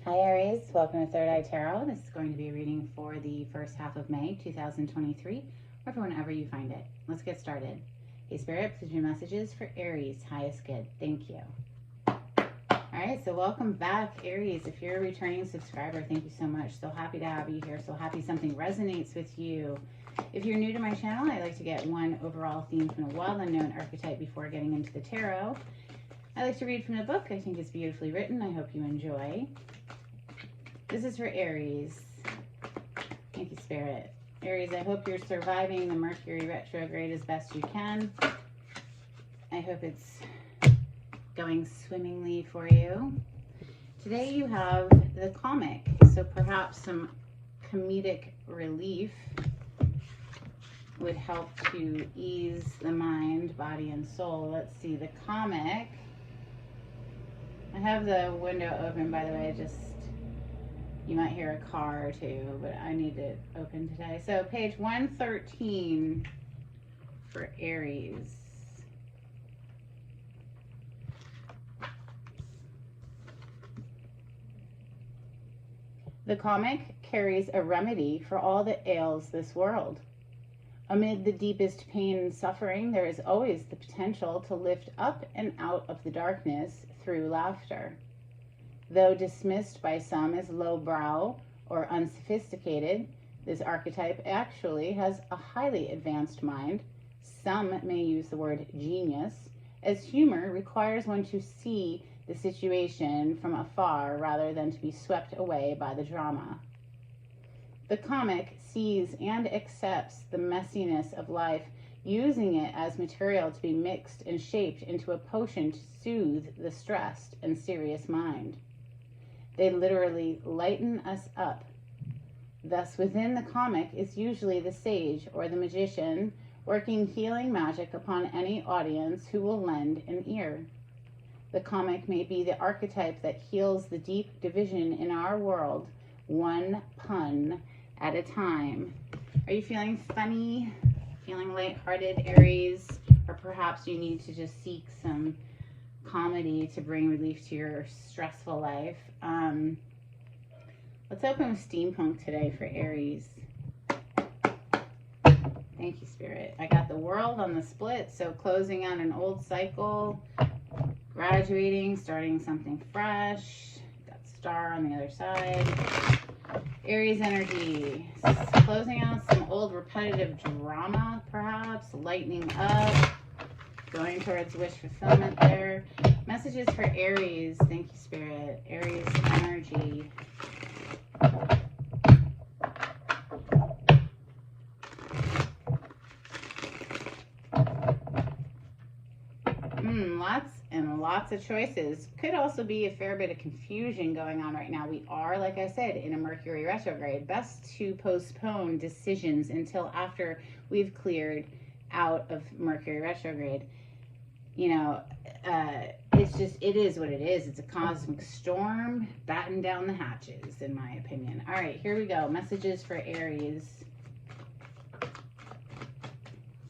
Hi Aries, welcome to Third Eye Tarot. This is going to be a reading for the first half of May 2023, or for whenever you find it. Let's get started. Hey Spirit, please do messages for Aries. Highest good. Thank you. Alright, so welcome back Aries. If you're a returning subscriber, thank you so much. So happy to have you here. So happy something resonates with you. If you're new to my channel, I like to get one overall theme from a well unknown archetype before getting into the tarot. I like to read from the book. I think it's beautifully written. I hope you enjoy. This is for Aries. Thank you, Spirit. Aries, I hope you're surviving the Mercury retrograde as best you can. I hope it's going swimmingly for you. Today you have the comic, so perhaps some comedic relief would help to ease the mind, body, and soul. Let's see, the comic. I have the window open, by the way, you might hear a car or two, but I need it open today. So page 113 for Aries. The comic carries a remedy for all that ails this world. Amid the deepest pain and suffering, there is always the potential to lift up and out of the darkness through laughter. Though dismissed by some as lowbrow or unsophisticated, this archetype actually has a highly advanced mind. Some may use the word genius, as humor requires one to see the situation from afar rather than to be swept away by the drama. The comic sees and accepts the messiness of life, using it as material to be mixed and shaped into a potion to soothe the stressed and serious mind. They literally lighten us up. Thus, within the comic is usually the sage or the magician working healing magic upon any audience who will lend an ear. The comic may be the archetype that heals the deep division in our world, one pun at a time. Are you feeling funny, feeling lighthearted, Aries? Or perhaps you need to just seek some comedy to bring relief to your stressful life. Let's open with steampunk today for Aries. Thank you, Spirit. I got the World on the split, so closing out an old cycle, graduating, starting something fresh. Got Star on the other side. Aries energy, closing out some old repetitive drama, perhaps, lightening up, going towards wish fulfillment there. Messages for Aries. Thank you, Spirit. Aries energy. Lots and lots of choices. Could also be a fair bit of confusion going on right now. We are, like I said, in a Mercury retrograde. Best to postpone decisions until after we've cleared out of Mercury retrograde. You know, it is what it is. It's a cosmic storm. Batten down the hatches, in my opinion. All right, here we go. Messages for Aries.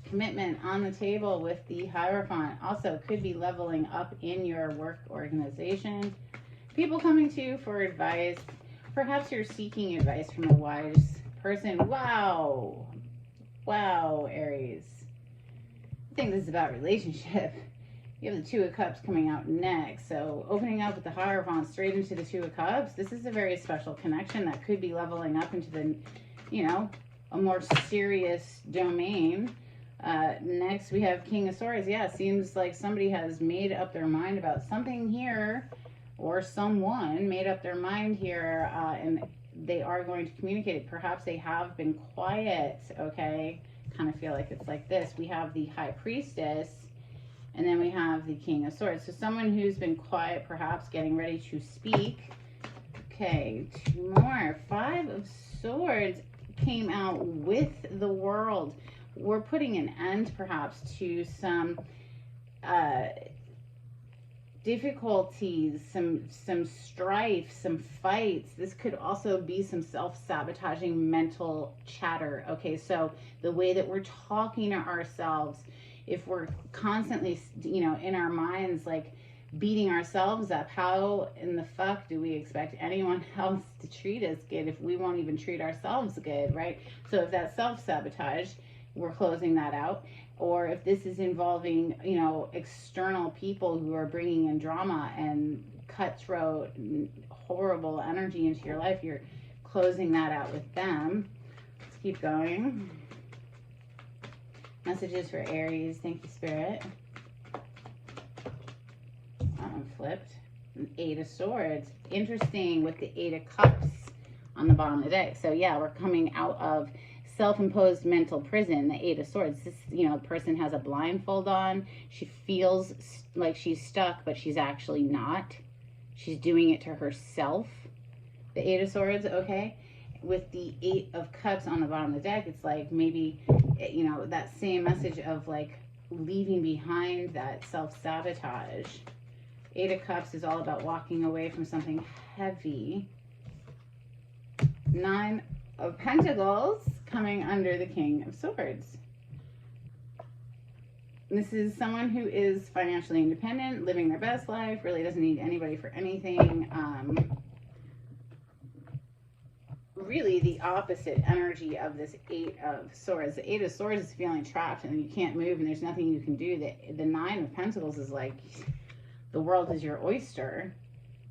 Commitment on the table with the Hierophant. Also could be leveling up in your work organization. People coming to you for advice. Perhaps you're seeking advice from a wise person. Wow, Aries. I think this is about relationship. You have the Two of Cups coming out next. So opening up with the Hierophant straight into the Two of Cups. This is a very special connection that could be leveling up into the, a more serious domain. Next we have King of Swords. Yeah, seems like somebody has made up their mind about something here, or someone made up their mind here, and they are going to communicate it. Perhaps they have been quiet, okay? Kind of feel like it's like this. We have the High Priestess, and then we have the King of Swords. So someone who's been quiet, perhaps getting ready to speak. Okay, two more. Five of Swords came out with the World. We're putting an end perhaps to some difficulties, some strife, some fights. This could also be some self-sabotaging mental chatter. Okay, so the way that we're talking to ourselves, if we're constantly, in our minds, like beating ourselves up. How in the fuck do we expect anyone else to treat us good if we won't even treat ourselves good, right? So if that's self-sabotage, we're closing that out. Or if this is involving, you know, external people who are bringing in drama and cutthroat and horrible energy into your life, you're closing that out with them. Let's keep going. Messages for Aries. Thank you, Spirit. That one flipped. An 8 of Swords. Interesting with the 8 of Cups on the bottom of the deck. So yeah, we're coming out of self-imposed mental prison, the 8 of Swords. This, you know, the person has a blindfold on. She feels like she's stuck, but she's actually not. She's doing it to herself. The 8 of Swords, okay? With the 8 of Cups on the bottom of the deck, it's like maybe, you know, that same message of like leaving behind that self-sabotage. 8 of Cups is all about walking away from something heavy. 9 of Pentacles coming under the King of Swords. This is someone who is financially independent, living their best life, really doesn't need anybody for anything. Really the opposite energy of this 8 of Swords. The 8 of Swords is feeling trapped and you can't move and there's nothing you can do. The 9 of Pentacles is like the world is your oyster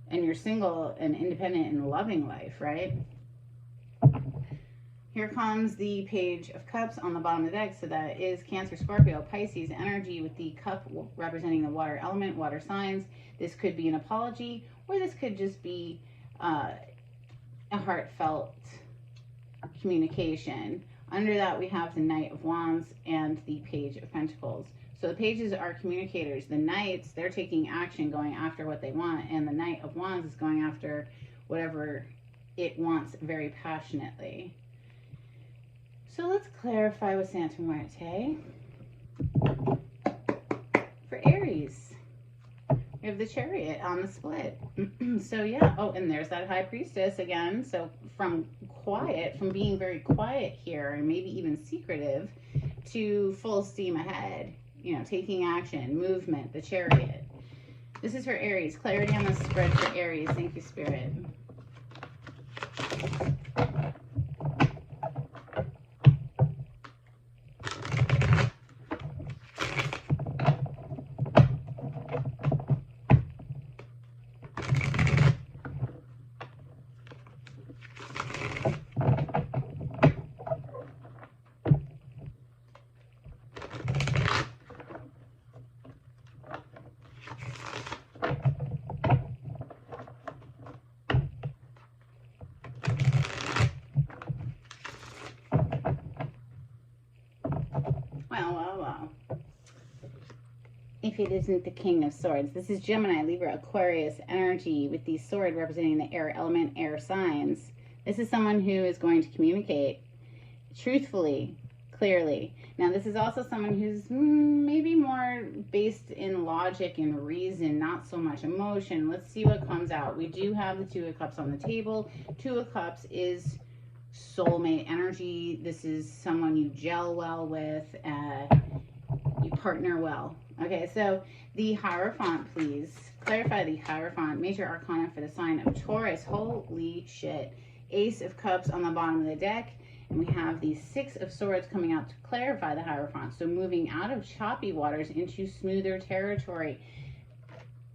and you're single and independent and loving life, right? Here comes the Page of Cups on the bottom of the deck. So that is Cancer, Scorpio, Pisces energy with the cup representing the water element, water signs. This could be an apology or this could just be a heartfelt communication. Under that we have the Knight of Wands and the Page of Pentacles. So the pages are communicators. The Knights, they're taking action, going after what they want, and the Knight of Wands is going after whatever it wants very passionately. So let's clarify with Santa Muerte for Aries. We have the Chariot on the split. So yeah, oh, and there's that High Priestess again. So from quiet, from being very quiet here and maybe even secretive to full steam ahead, you know, taking action, movement, the Chariot. This is for Aries. Clarity on the spread for Aries. Thank you, Spirit. Wow. If it isn't the King of Swords. This is Gemini, Libra, Aquarius energy with the sword representing the air element, air signs. This is someone who is going to communicate truthfully, clearly. Now, this is also someone who's maybe more based in logic and reason, not so much emotion. Let's see what comes out. We do have the 2 of Cups on the table. 2 of Cups is soulmate energy. This is someone you gel well with, you partner well. Okay, so the Hierophant, please. Clarify the Hierophant. Major Arcana for the sign of Taurus. Holy shit. Ace of Cups on the bottom of the deck. And we have the 6 of Swords coming out to clarify the Hierophant. So moving out of choppy waters into smoother territory.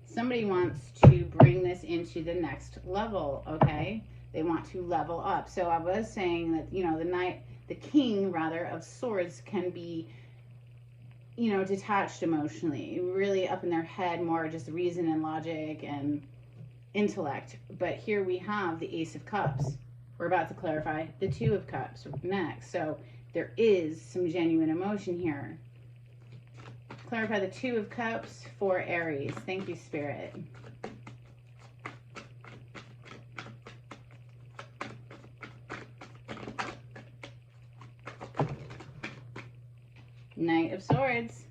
Somebody wants to bring this into the next level, okay? They want to level up. So I was saying that, you know, the King, rather, of Swords can be, you know, detached emotionally, really up in their head, more just reason and logic and intellect. But here we have the Ace of Cups. We're about to clarify the 2 of Cups next. So there is some genuine emotion here. Clarify the 2 of Cups for Aries. Thank you, Spirit. Knight of Swords.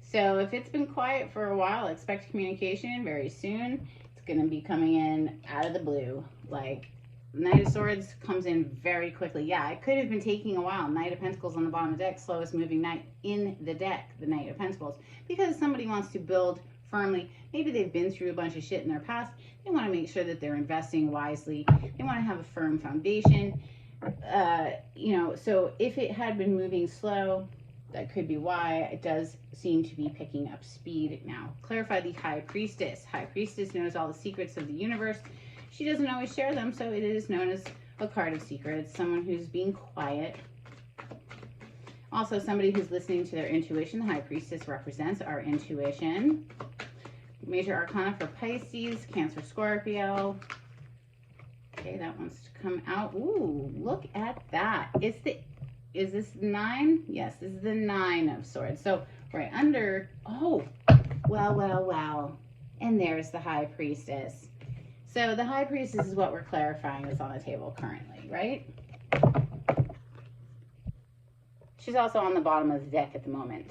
So if it's been quiet for a while, expect communication very soon. It's going to be coming in out of the blue. Like, Knight of Swords comes in very quickly. Yeah, it could have been taking a while. Knight of Pentacles on the bottom of the deck, slowest moving knight in the deck, the Knight of Pentacles. Because somebody wants to build firmly. Maybe they've been through a bunch of shit in their past. They want to make sure that they're investing wisely. They want to have a firm foundation. So if it had been moving slow, that could be why. It does seem to be picking up speed now. Clarify the High Priestess. High Priestess knows all the secrets of the universe. She doesn't always share them, so it is known as a card of secrets. Someone who's being quiet. Also, somebody who's listening to their intuition. The High Priestess represents our intuition. Major Arcana for Pisces, Cancer, Scorpio. Okay, that wants to come out. Ooh, look at that. Is this 9? Yes, this is the 9 of Swords. So right under, oh, well. And there's the High Priestess. So the High Priestess is what we're clarifying is on the table currently, right? She's also on the bottom of the deck at the moment.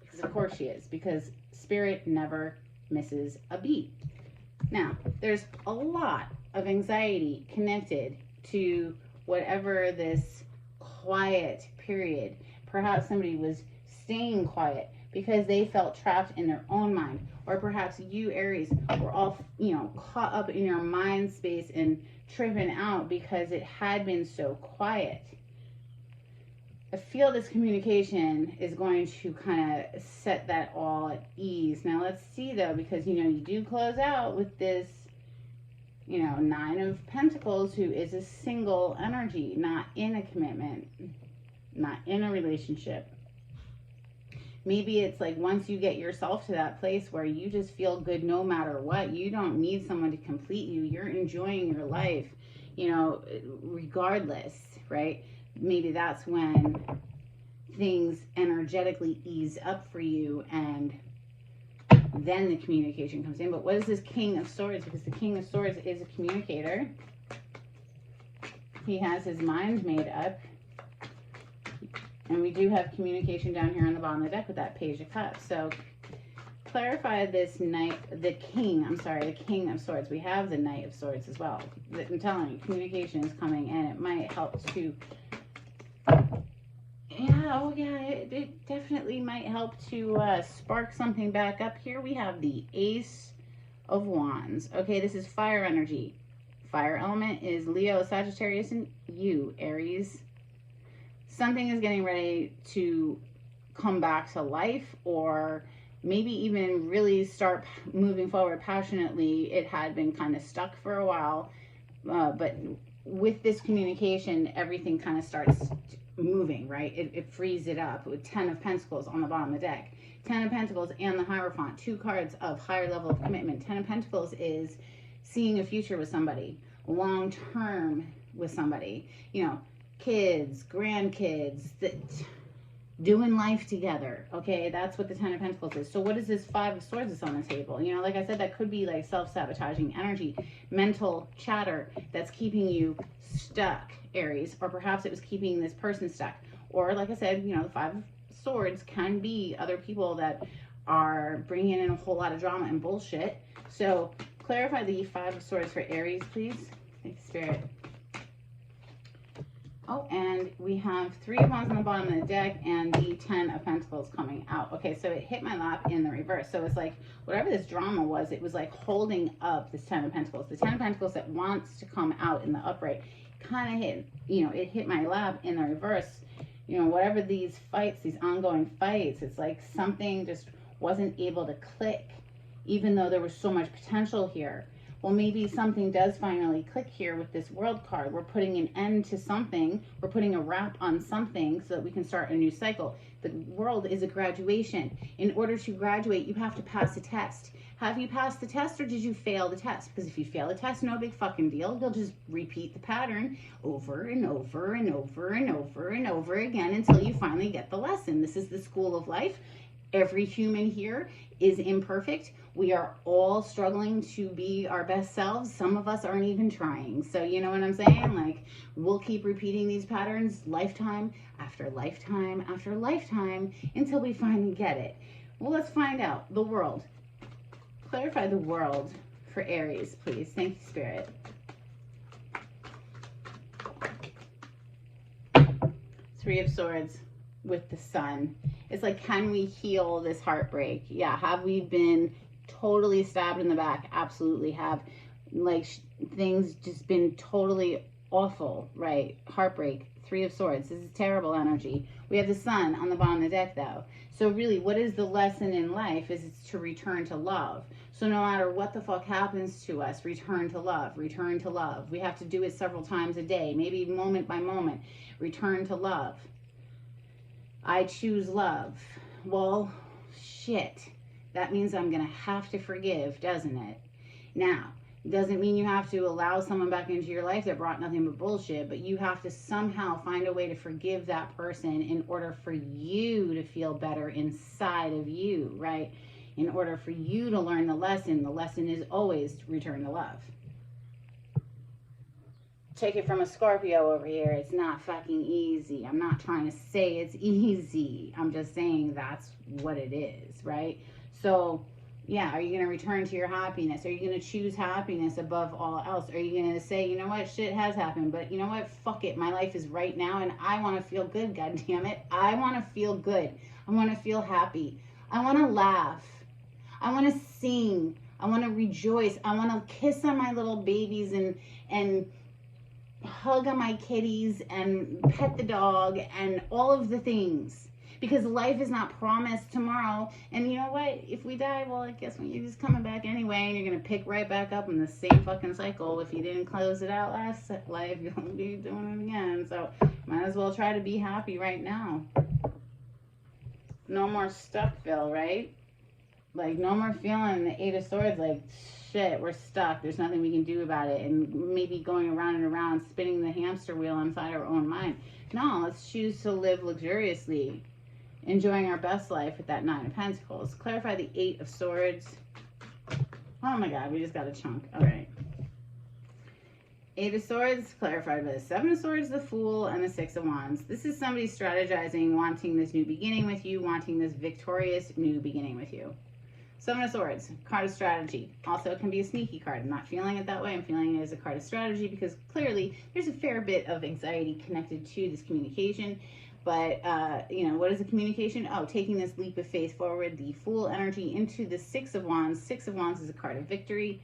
Because of course she is, because Spirit never misses a beat. Now, there's a lot of anxiety connected to whatever this quiet period. Perhaps somebody was staying quiet because they felt trapped in their own mind. Or perhaps you, Aries, were all, caught up in your mind space and tripping out because it had been so quiet. I feel this communication is going to kind of set that all at ease. Now let's see though, because you do close out with this, 9 of Pentacles, who is a single energy, not in a commitment, not in a relationship. Maybe it's like once you get yourself to that place where you just feel good no matter what, you don't need someone to complete you. You're enjoying your life, regardless, right? Maybe that's when things energetically ease up for you and then the communication comes in. But what is this King of Swords? Because the King of Swords is a communicator. He has his mind made up. And we do have communication down here on the bottom of the deck with that Page of Cups. So clarify this the King of Swords. We have the Knight of Swords as well. I'm telling you, communication is coming and it might help to it definitely might help to spark something back up here. We have the Ace of Wands. Okay, this is fire energy. Fire element is Leo, Sagittarius, and you, Aries. Something is getting ready to come back to life, or maybe even really start moving forward passionately. It had been kind of stuck for a while, but with this communication, everything kind of starts moving, right? It frees it up with 10 of Pentacles on the bottom of the deck. 10 of Pentacles and the Hierophant, 2 cards of higher level of commitment. 10 of Pentacles is seeing a future with somebody, long term with somebody, kids, grandkids, doing life together. Okay, that's what the 10 of Pentacles is. So what is this 5 of Swords that's on the table? Like I said, that could be like self-sabotaging energy, mental chatter that's keeping you stuck, Aries, or perhaps it was keeping this person stuck. Or like I said, the 5 of Swords can be other people that are bringing in a whole lot of drama and bullshit. So clarify the 5 of Swords for Aries, please. Thank you, Spirit. Oh, and we have 3 of Wands on the bottom of the deck and the 10 of Pentacles coming out. Okay, so it hit my lap in the reverse. So it's like whatever this drama was, it was like holding up this 10 of Pentacles. The 10 of Pentacles that wants to come out in the upright kind of hit, it hit my lap in the reverse. Whatever these fights, these ongoing fights, it's like something just wasn't able to click, even though there was so much potential here. Well, maybe something does finally click here with this World card. We're putting an end to something. We're putting a wrap on something so that we can start a new cycle. The World is a graduation. In order to graduate, you have to pass a test. Have you passed the test, or did you fail the test? Because if you fail the test, no big fucking deal. You'll just repeat the pattern over and over and over and over and over again until you finally get the lesson. This is the school of life. Every human here is imperfect. We are all struggling to be our best selves. Some of us aren't even trying. So you know what I'm saying? Like, we'll keep repeating these patterns lifetime after lifetime after lifetime until we finally get it. Well, let's find out. The World. Clarify the World for Aries, please. Thank you, Spirit. Three of Swords with the Sun. It's like, can we heal this heartbreak? Yeah, have we been totally stabbed in the back. Absolutely have. Like, things just been totally awful, right? Heartbreak. Three of Swords. This is terrible energy. We have the Sun on the bottom of the deck, though. So really, what is the lesson in life? Is it's to return to love. So no matter what the fuck happens to us, return to love. Return to love. We have to do it several times a day, maybe moment by moment. Return to love. I choose love. Well, shit. That means I'm going to have to forgive, doesn't it? Now, doesn't mean you have to allow someone back into your life that brought nothing but bullshit, but you have to somehow find a way to forgive that person in order for you to feel better inside of you, right? In order for you to learn the lesson is always return to love. Take it from a Scorpio over here. It's not fucking easy. I'm not trying to say it's easy. I'm just saying that's what it is, right? So, yeah, are you going to return to your happiness? Are you going to choose happiness above all else? Are you going to say, you know what, shit has happened, but you know what, fuck it, my life is right now and I want to feel good, god damn it. I want to feel good. I want to feel happy. I want to laugh. I want to sing. I want to rejoice. I want to kiss on my little babies and hug on my kitties and pet the dog and all of the things. Because life is not promised tomorrow. And you know what? If we die, well, I guess when you're just coming back anyway, and you're going to pick right back up in the same fucking cycle. If you didn't close it out last life, you'll be doing it again. So might as well try to be happy right now. No more Stuckville, right? Like, no more feeling the Eight of Swords like, shit, we're stuck. There's nothing we can do about it. And maybe going around and around, spinning the hamster wheel inside our own mind. No, let's choose to live luxuriously. Enjoying our best life with that Nine of Pentacles. Clarify the Eight of Swords. Oh my God, we just got a chunk. All right. Eight of Swords, clarified by the Seven of Swords, the Fool, and the Six of Wands. This is somebody strategizing, wanting this new beginning with you, wanting this victorious new beginning with you. Seven of Swords, card of strategy. Also, it can be a sneaky card. I'm not feeling it that way. I'm feeling it as a card of strategy because clearly there's a fair bit of anxiety connected to this communication. But, you know, what is the communication? Oh, taking this leap of faith forward, the Fool energy into the Six of Wands. Six of Wands is a card of victory,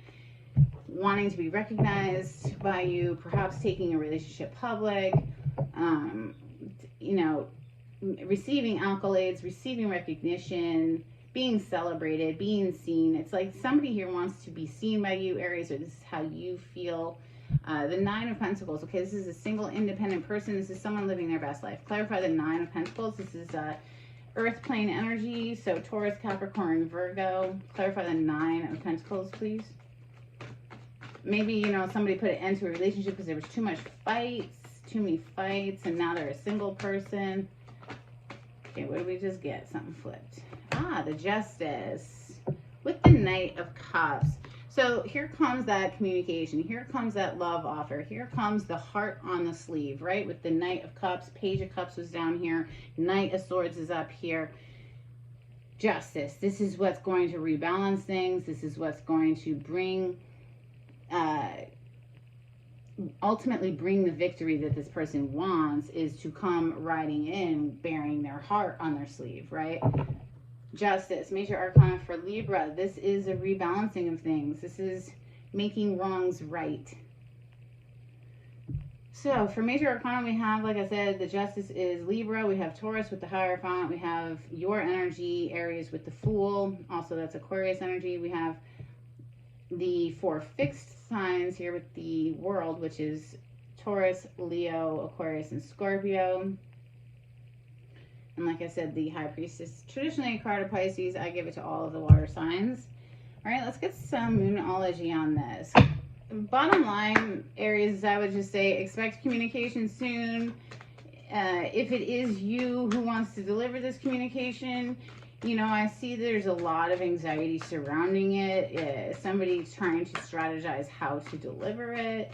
wanting to be recognized by you, perhaps taking a relationship public, you know, receiving accolades, receiving recognition, being celebrated, being seen. It's like somebody here wants to be seen by you, Aries, or this is how you feel. The Nine of Pentacles. Okay, this is a single independent person. This is someone living their best life. Clarify the Nine of Pentacles. This is Earth plane energy. So Taurus, Capricorn, Virgo. Clarify the Nine of Pentacles, please. Maybe, you know, somebody put an end to a relationship because there was too many fights, and now they're a single person. Okay, what did we just get? Something flipped. Ah, the Justice with the Knight of Cups. So here comes that communication. Here comes that love offer. Here comes the heart on the sleeve, right? With the Knight of Cups. Page of Cups was down here. Knight of Swords is up here. Justice. This is what's going to rebalance things. This is what's going to bring, ultimately bring the victory that this person wants, is to come riding in, bearing their heart on their sleeve, right? Justice, major arcana for Libra. This is a rebalancing of things. This is making wrongs right. So for major arcana, we have, like I said, the Justice is Libra. We have Taurus with the Hierophant. We have your energy, Aries with the Fool. Also, that's Aquarius energy. We have the four fixed signs here with the World, which is Taurus, Leo, Aquarius, and Scorpio. And like I said, the High Priestess, traditionally a card of Pisces. I give it to all of the water signs. All right, let's get some Moonology on this. Bottom line, Aries, I would just say expect communication soon. If it is you who wants to deliver this communication, you know, I see there's a lot of anxiety surrounding it. Somebody's trying to strategize how to deliver it.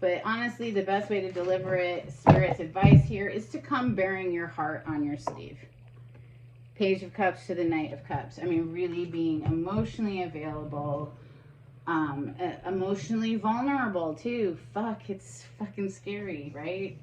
But honestly, the best way to deliver it, Spirit's advice here, is to come bearing your heart on your sleeve. Page of Cups to the Knight of Cups. I mean, really being emotionally available, emotionally vulnerable too. Fuck, it's fucking scary, right?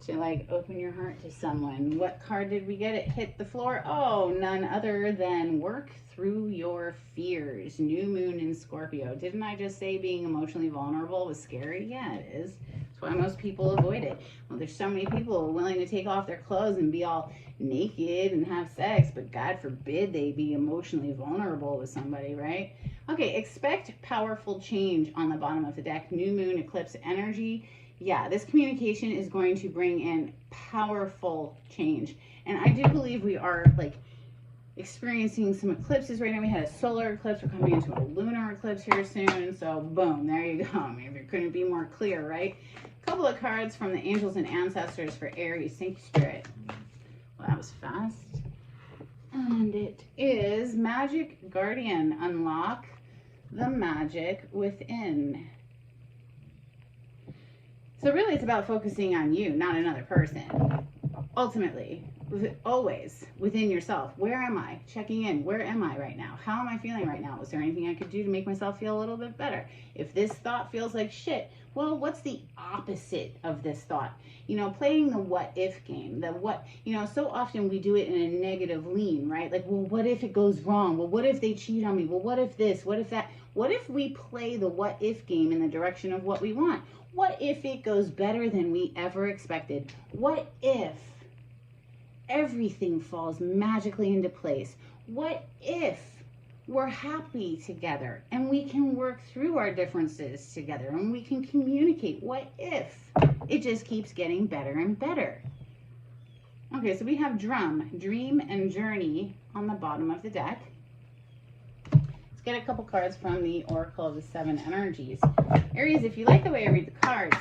To like open your heart to someone. What card did we get? It hit the floor. Oh, none other than work through your fears. New moon in Scorpio. Didn't I just say being emotionally vulnerable was scary? Yeah, it is. That's why most people avoid it. Well, there's so many people willing to take off their clothes and be all naked and have sex, but God forbid they be emotionally vulnerable with somebody, right? Okay, expect powerful change on the bottom of the deck. New moon, eclipse energy. Yeah, this communication is going to bring in powerful change. And I do believe we are like experiencing some eclipses right now. We had a solar eclipse. We're coming into a lunar eclipse here soon. So boom, there you go. I mean, it couldn't be more clear, right? A couple of cards from the angels and ancestors for Aries. Thank you, Spirit. Well, that was fast. And it is Magic Guardian. Unlock the magic within. So really it's about focusing on you, not another person. Ultimately, always within yourself. Where am I? Checking in. Where am I right now? How am I feeling right now? Is there anything I could do to make myself feel a little bit better? If this thought feels like shit, well, what's the opposite of this thought? You know, playing the what if game. The what, you know, so often we do it in a negative lean, right? Like, well, what if it goes wrong? Well, what if they cheat on me? Well, what if this? What if that? What if we play the what if game in the direction of what we want? What if it goes better than we ever expected? What if everything falls magically into place? What if we're happy together and we can work through our differences together and we can communicate? What if it just keeps getting better and better? Okay, so we have drum, dream, and journey on the bottom of the deck. Let's get a couple cards from the Oracle of the Seven Energies. Aries, if you like the way I read the cards,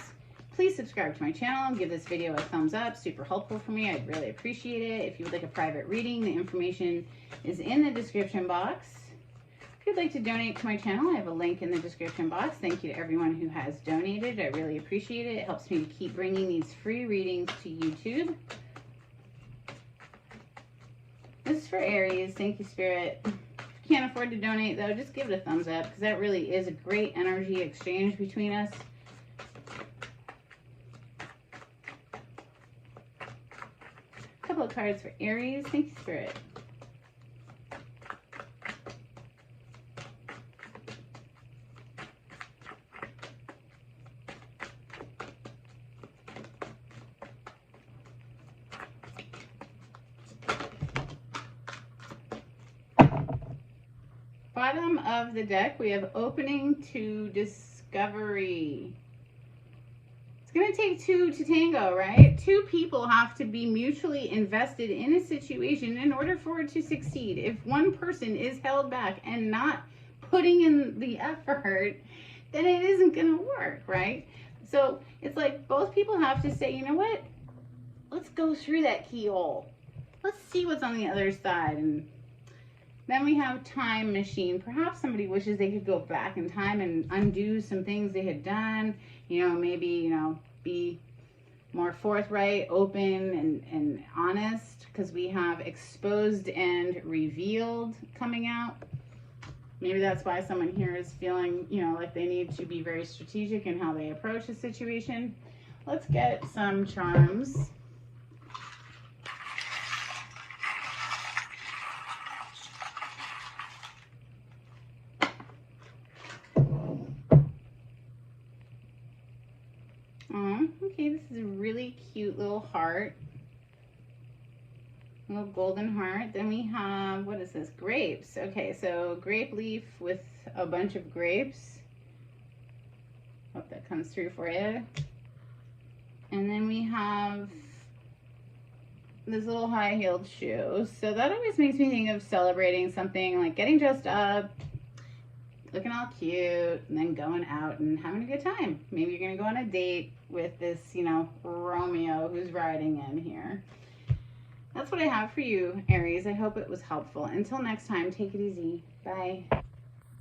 please subscribe to my channel. Give this video a thumbs up. Super helpful for me. I'd really appreciate it. If you would like a private reading, the information is in the description box. If you'd like to donate to my channel, I have a link in the description box. Thank you to everyone who has donated. I really appreciate it. It helps me to keep bringing these free readings to YouTube. This is for Aries. Thank you, Spirit. If you can't afford to donate, though, just give it a thumbs up because that really is a great energy exchange between us. A couple of cards for Aries. Thank you, Spirit. Bottom of the deck, we have opening to discovery. It's going to take two to tango, right? Two people have to be mutually invested in a situation in order for it to succeed. If one person is held back and not putting in the effort, then it isn't going to work, right? So it's like both people have to say, you know what? Let's go through that keyhole. Let's see what's on the other side. And then we have time machine. Perhaps somebody wishes they could go back in time and undo some things they had done. You know, maybe, you know, be more forthright, open, and honest, because we have exposed and revealed coming out. Maybe that's why someone here is feeling, you know, like they need to be very strategic in how they approach a situation. Let's get some charms. Okay, this is a really cute little heart. A little golden heart. Then we have, what is this? Grapes. Okay, so grape leaf with a bunch of grapes. Hope that comes through for you. And then we have this little high-heeled shoe. So that always makes me think of celebrating something, like getting dressed up, looking all cute, and then going out and having a good time. Maybe you're going to go on a date with this, you know, Romeo who's riding in here. That's what I have for you, Aries. I hope it was helpful. Until next time, take it easy. Bye.